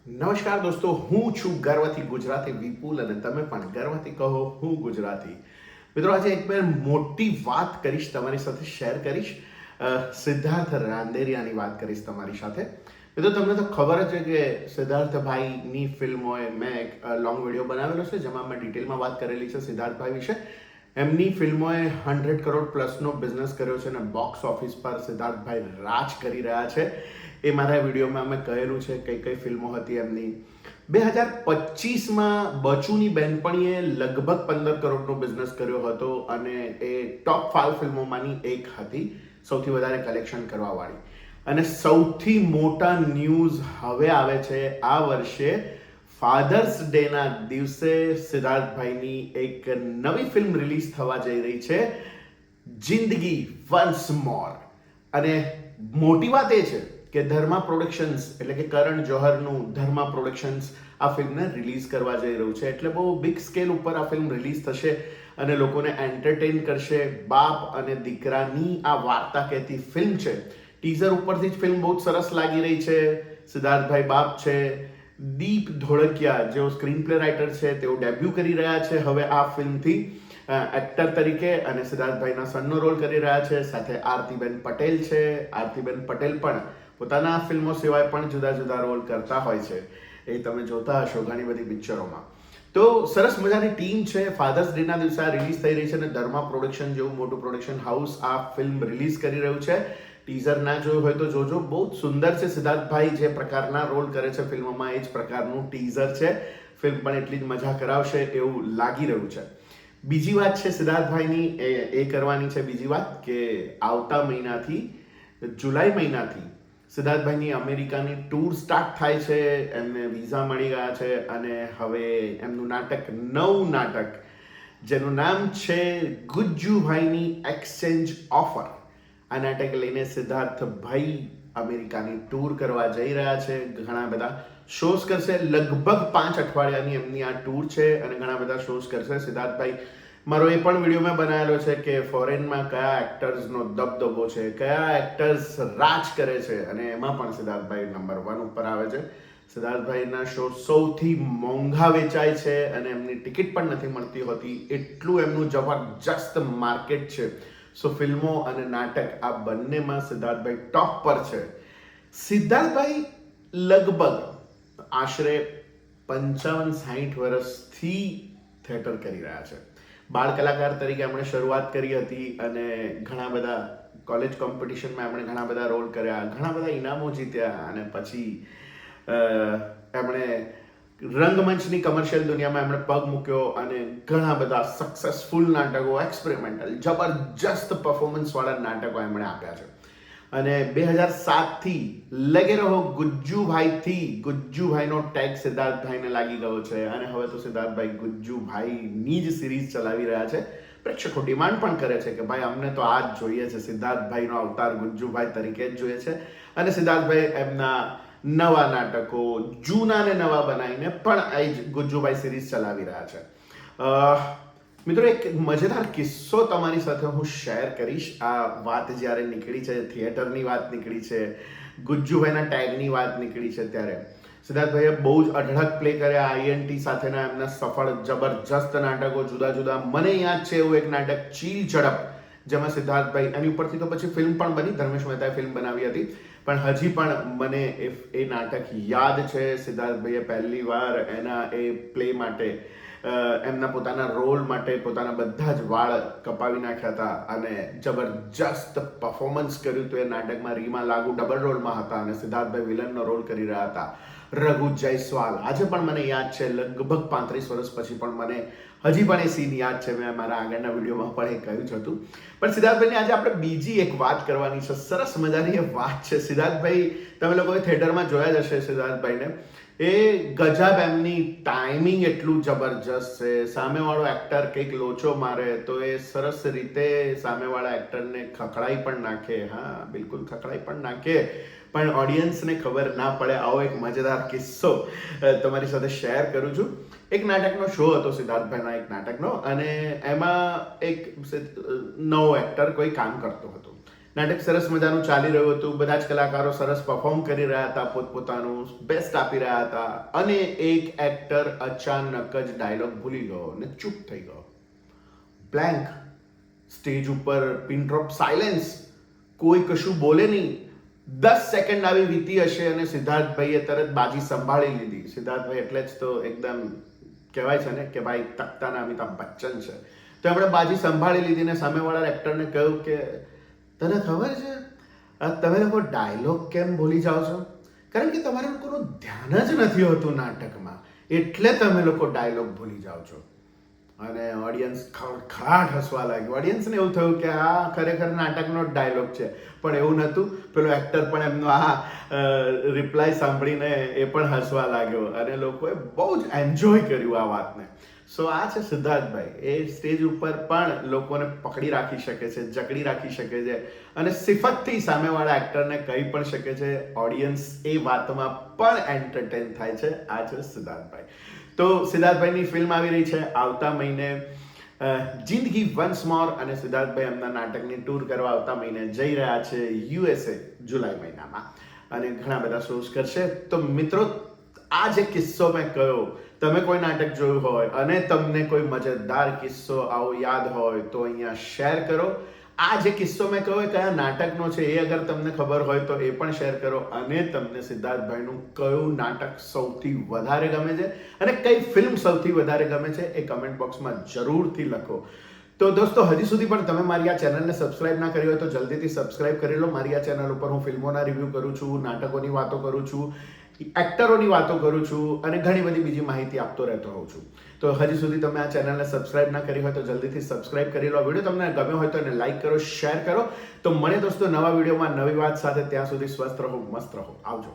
નમસ્કાર દોસ્તો, હું છું ગર્વથી ગુજરાતી વિપુલ અને તમે પણ ગર્વથી કહો હું ગુજરાતી. મિત્રો, આજે એક મેં મોટી વાત કરીશ, તમારી સાથે શેર કરીશ. સિદ્ધાર્થ રાંદેરિયાની વાત કરીશ તમારી સાથે. મિત્રો, તમને તો ખબર જ છે કે સિદ્ધાર્થભાઈની ફિલ્મોએ મેં એક લોંગ વિડીયો બનાવેલો છે જેમાં મેં ડિટેલમાં વાત કરેલી છે સિદ્ધાર્થભાઈ વિશે. એમની ફિલ્મોએ 100 કરોડ પ્લસનો બિઝનેસ કર્યો છે અને બોક્સ ઓફિસ પર સિદ્ધાર્થભાઈ રાજ કરી રહ્યા છે. એ મારા વિડીયોમાં અમે કહેલું છે કઈ કઈ ફિલ્મો હતી એમની. 2025માં બચુની બેનપણીએ લગભગ 15 કરોડનો બિઝનેસ કર્યો હતો અને એ ટોપ 5 ફિલ્મોમાંની એક હતી, સૌથી વધારે કલેક્શન કરવાવાળી. અને સૌથી મોટા ન્યૂઝ હવે આવે છે આ વર્ષે ફાધર્સ ડેના દિવસે સિદ્ધાર્થભાઈની એક નવી ફિલ્મ રિલીઝ થવા જઈ રહી છે, જિંદગી વન્સ મોર. અને મોટી વાત એ છે કે ધર્મા પ્રોડક્શન્સ એટલે કે કરણ જોહરનું ધર્મા પ્રોડક્શન્સ આ ફિલ્મને રિલીઝ કરવા જઈ રહ્યું છે. એટલે બહુ બિગ સ્કેલ ઉપર આ ફિલ્મ રિલીઝ થશે અને લોકોને એન્ટરટેન કરશે. બાપ અને દીકરાની આ વાર્તા કહેતી ફિલ્મ છે. ટીઝર ઉપરથી જ ફિલ્મ બહુ સરસ લાગી રહી છે. સિદ્ધાર્થભાઈ બાપ છે, દીપ ધોળકિયા જેઓ સ્ક્રીન પ્લે રાઇટર છે, તેઓ ડેબ્યુ કરી રહ્યા છે હવે આ ફિલ્મથી એક્ટર તરીકે, અને સિદ્ધાર્થભાઈના સનનો રોલ કરી રહ્યા છે. સાથે આરતીબેન પટેલ છે. આરતીબેન પટેલ પણ પોતાના ફિલ્મો સિવાય પણ જુદા જુદા રોલ કરતા હોય છે, એ તમે જોતા હશો ઘણી બધી પિક્ચરોમાં. તો સરસ મજાની ટીમ છે. ફાધર્સ ડેના દિવસે આ રિલીઝ થઈ રહી છે અને ધર્મા પ્રોડક્શન જેવું મોટું પ્રોડક્શન હાઉસ આ ફિલ્મ રિલીઝ કરી રહ્યું છે. ટીઝર ના જોયું હોય તો જોજો, બહુ જ સુંદર છે. સિદ્ધાર્થભાઈ જે પ્રકારના રોલ કરે છે ફિલ્મમાં એ જ પ્રકારનું ટીઝર છે. ફિલ્મ પણ એટલી જ મજા કરાવશે એવું લાગી રહ્યું છે. બીજી વાત છે સિદ્ધાર્થભાઈની એ કરવાની છે બીજી વાત કે આવતા મહિનાથી, જુલાઈ મહિનાથી સિદ્ધાર્થભાઈની અમેરિકાની ટૂર સ્ટાર્ટ થાય છે. એમને વિઝા મળી ગયા છે અને હવે એમનું નાટક, નવું નાટક જેનું નામ છે ગુજ્જુભાઈની એક્સચેન્જ ઓફર, આ નાટક લઈને સિદ્ધાર્થભાઈ અમેરિકાની ટૂર કરવા જઈ રહ્યા છે. ઘણા બધા શોઝ કરશે. લગભગ 5 અઠવાડિયાની એમની આ ટૂર છે અને ઘણા બધા શોઝ કરશે સિદ્ધાર્થભાઈ. મારો એ પણ વિડીયો મેં બનાવેલો છે કે ફોરેનમાં કયા એક્ટર્સનો દબદબો છે, કયા એક્ટર્સ રાજ કરે છે, અને એમાં પણ સિદ્ધાર્થભાઈ નંબર 1 ઉપર આવે છે. સિદ્ધાર્થભાઈના શો સૌથી મોંઘા વેચાય છે અને એમની ટિકિટ પણ નથી મળતી હોતી, એટલું એમનું જબરજસ્ત માર્કેટ છે. સો ફિલ્મો અને નાટક આ બંનેમાં સિદ્ધાર્થભાઈ ટોપ પર છે. સિદ્ધાર્થભાઈ લગભગ આશરે 55-60 વર્ષથી થિયેટર કરી રહ્યા છે. બાળ કલાકાર તરીકે એમણે શરૂઆત કરી હતી અને ઘણા બધા કોલેજ કોમ્પિટિશનમાં એમણે ઘણા બધા રોલ કર્યા, ઘણા બધા ઇનામો જીત્યા અને પછી એમણે રંગમંચની કમર્શિયલ દુનિયામાં એમણે પગ મૂક્યો અને ઘણા બધા સક્સેસફુલ નાટકો, એક્સપેરિમેન્ટલ જબરજસ્ત પરફોર્મન્સવાળા નાટકો એમણે આપ્યા છે. અને 2007થી લગે રહો ગુજ્જુભાઈથી ગુજ્જુભાઈનો ટેગ સિદ્ધાર્થભાઈને લાગી ગયો છે અને હવે તો સિદ્ધાર્થભાઈ ગુજ્જુભાઈની જ સિરીઝ ચલાવી રહ્યા છે. પ્રેક્ષકો ડિમાન્ડ પણ કરે છે કે ભાઈ અમને તો આ જ જોઈએ છે, સિદ્ધાર્થભાઈનો અવતાર ગુજ્જુભાઈ તરીકે જ જોઈએ છે. અને સિદ્ધાર્થભાઈ એમના નવા નાટકો જૂના ને નવા બનાવીને પણ એ જ ગુજ્જુભાઈ સિરીઝ ચલાવી રહ્યા છે. મિત્રો, એક મજેદાર કિસ્સો તમારી સાથે હું શેર કરીશ. આ વાત જ્યારે નીકળી છે, થિયેટરની વાત નીકળી છે, ગુજ્જુભાઈના ટેગની વાત નીકળી છે, ત્યારે સિદ્ધાર્થભાઈએ બહુ જ અઢળક પ્લે કર્યા. આઈએનટી સાથેના એમના સફળ જબરજસ્ત નાટકો જુદા જુદા. મને યાદ છે એવું એક નાટક ચીલ ઝડપ, જેમાં સિદ્ધાર્થભાઈ, એની ઉપરથી તો પછી ફિલ્મ પણ બની, ધર્મેશ મહેતાએ ફિલ્મ બનાવી હતી, પણ હજી પણ મને એ નાટક યાદ છે. સિદ્ધાર્થભાઈએ પહેલી વાર એના એ પ્લે માટે, એમના પોતાના રોલ માટે પોતાના બધા જ વાળ કપાવી નાખ્યા હતા અને જબરજસ્ત પરફોર્મન્સ કર્યું હતું એ નાટકમાં. રીમા લાગુ ડબલ રોલમાં હતા અને સિદ્ધાર્થભાઈ વિલનનો રોલ કરી રહ્યા હતા. રઘુ જયસ્વાલ, આજે પણ મને યાદ છે, લગભગ 35 વર્ષ પછી પણ મને હજી પણ એ સીન યાદ છે. મેં મારા આગળના વિડીયોમાં પણ એ કહ્યું જ હતું. પણ સિદ્ધાર્થભાઈની આજે આપણે બીજી એક વાત કરવાની છે. સરસ મજાની એ વાત છે. સિદ્ધાર્થભાઈ, તમે લોકોએ થિયેટરમાં જોયા જ હશે સિદ્ધાર્થભાઈને. એ ગજબ, એમની ટાઈમિંગ એટલું જબરજસ્ત છે. સામેવાળો એક્ટર કંઈક લોચો મારે તો એ સરસ રીતે સામેવાળા એક્ટરને ખખડાઈ પણ નાખે. હા, બિલકુલ ખખડાઈ પણ નાખે, પણ ઓડિયન્સને ખબર ના પડે. આવો એક મજેદાર કિસ્સો તમારી સાથે શેર કરું છું. એક નાટકનો શો હતો સિદ્ધાર્થભાઈના, એક નાટકનો, અને એમાં એક નવો એક્ટર કોઈ કામ કરતો હતો. નાટક સરસ મજાનું ચાલી રહ્યું હતું, બધા જ કલાકારો સરસ પરફોર્મ કરી રહ્યા હતા, પોતપોતાનું બેસ્ટ આપી રહ્યા હતા, અને એક એક્ટર અચાનક જ ડાયલોગ ભૂલી ગયો અને ચૂપ થઈ ગયો. બ્લેન્ક સ્ટેજ ઉપર, પિન ડ્રોપ સાયલેન્સ, કોઈ કશું બોલે નહીં. 10 સેકન્ડ આવી વીતી હશે અને સિદ્ધાર્થભાઈએ તરત બાજી સંભાળી લીધી. સિદ્ધાર્થભાઈ એટલે જ તો એકદમ કહેવાય છે ને કે ભાઈ તખ્તાના અમિતાભ બચ્ચન છે. તો એમણે બાજી સંભાળી લીધી ને સામેવાળા એક્ટરને કહ્યું કે તને ખબર છે તમે લોકો ડાયલોગ કેમ ભૂલી જાઓ છો? કારણ કે તમારા લોકોનું ધ્યાન જ નથી હોતું નાટકમાં, એટલે તમે લોકો ડાયલોગ ભૂલી જાઓ છો. અને ઓડિયન્સ ખડખડાટ હસવા લાગ્યું. ઓડિયન્સને એવું થયું કે આ ખરેખર નાટકનો જ ડાયલોગ છે, પણ એવું નહોતું. પેલો એક્ટર પણ એમનો આ રિપ્લાય સાંભળીને એ પણ હસવા લાગ્યો અને લોકોએ બહુ જ એન્જોય કર્યું આ વાતને. સો આ છે સિદ્ધાર્થભાઈ. એ સ્ટેજ ઉપર પણ લોકોને પકડી રાખી શકે છે, જકડી રાખી શકે છે અને સિફતથી સામેવાળા એક્ટરને કહી પણ શકે છે. ઓડિયન્સ એ વાતમાં પણ એન્ટરટેન થાય છે. આ છે સિદ્ધાર્થભાઈ. તો સિદ્ધાર્થભાઈની ફિલ્મ આવી રહી છે આવતા મહિને, જિંદગી વન્સ મોર, અને સિદ્ધાર્થભાઈ એમના નાટકની ટૂર કરવા આવતા મહિને જઈ રહ્યા છે USA જુલાઈ મહિનામાં, અને ઘણા બધા શોઝ કરશે. તો મિત્રો, આ જે કિસ્સો મેં કહ્યો, તમે કોઈ નાટક જોયું હોય અને તમને કોઈ મજેદાર કિસ્સો આવો યાદ હોય તો અહીંયા શેર કરો. આ જે કિસ્સો મેં કહ્યો એ કયા નાટકનો છે એ અગર તમને ખબર હોય તો એ પણ શેર કરો. અને તમને સિદ્ધાર્થભાઈનું કયું નાટક સૌથી વધારે ગમે છે અને કઈ ફિલ્મ સૌથી વધારે ગમે છે એ કમેન્ટ બોક્સમાં જરૂરથી લખો. તો દોસ્તો, હજી સુધી પણ તમે મારી આ ચેનલને સબસ્ક્રાઇબ ના કરી હોય તો જલ્દીથી સબસ્ક્રાઇબ કરી લો. મારી આ ચેનલ ઉપર હું ફિલ્મોના રિવ્યૂ કરું છું, નાટકોની વાતો કરું છું, એક્ટરોની વાતો કરું છું અને ઘણી બધી બીજી માહિતી આપતો રહેતો હોઉં છું. તો હજી સુધી તમે આ ચેનલને સબસ્ક્રાઇબ ના કરી હોય તો જલ્દીથી સબસ્ક્રાઇબ કરી લો. વિડીયો તમને ગમ્યો હોય તો એને લાઈક કરો, શેર કરો. તો મળે દોસ્તો નવા વિડીયોમાં નવી વાત સાથે. ત્યાં સુધી સ્વસ્થ રહો, મસ્ત રહો. આવજો.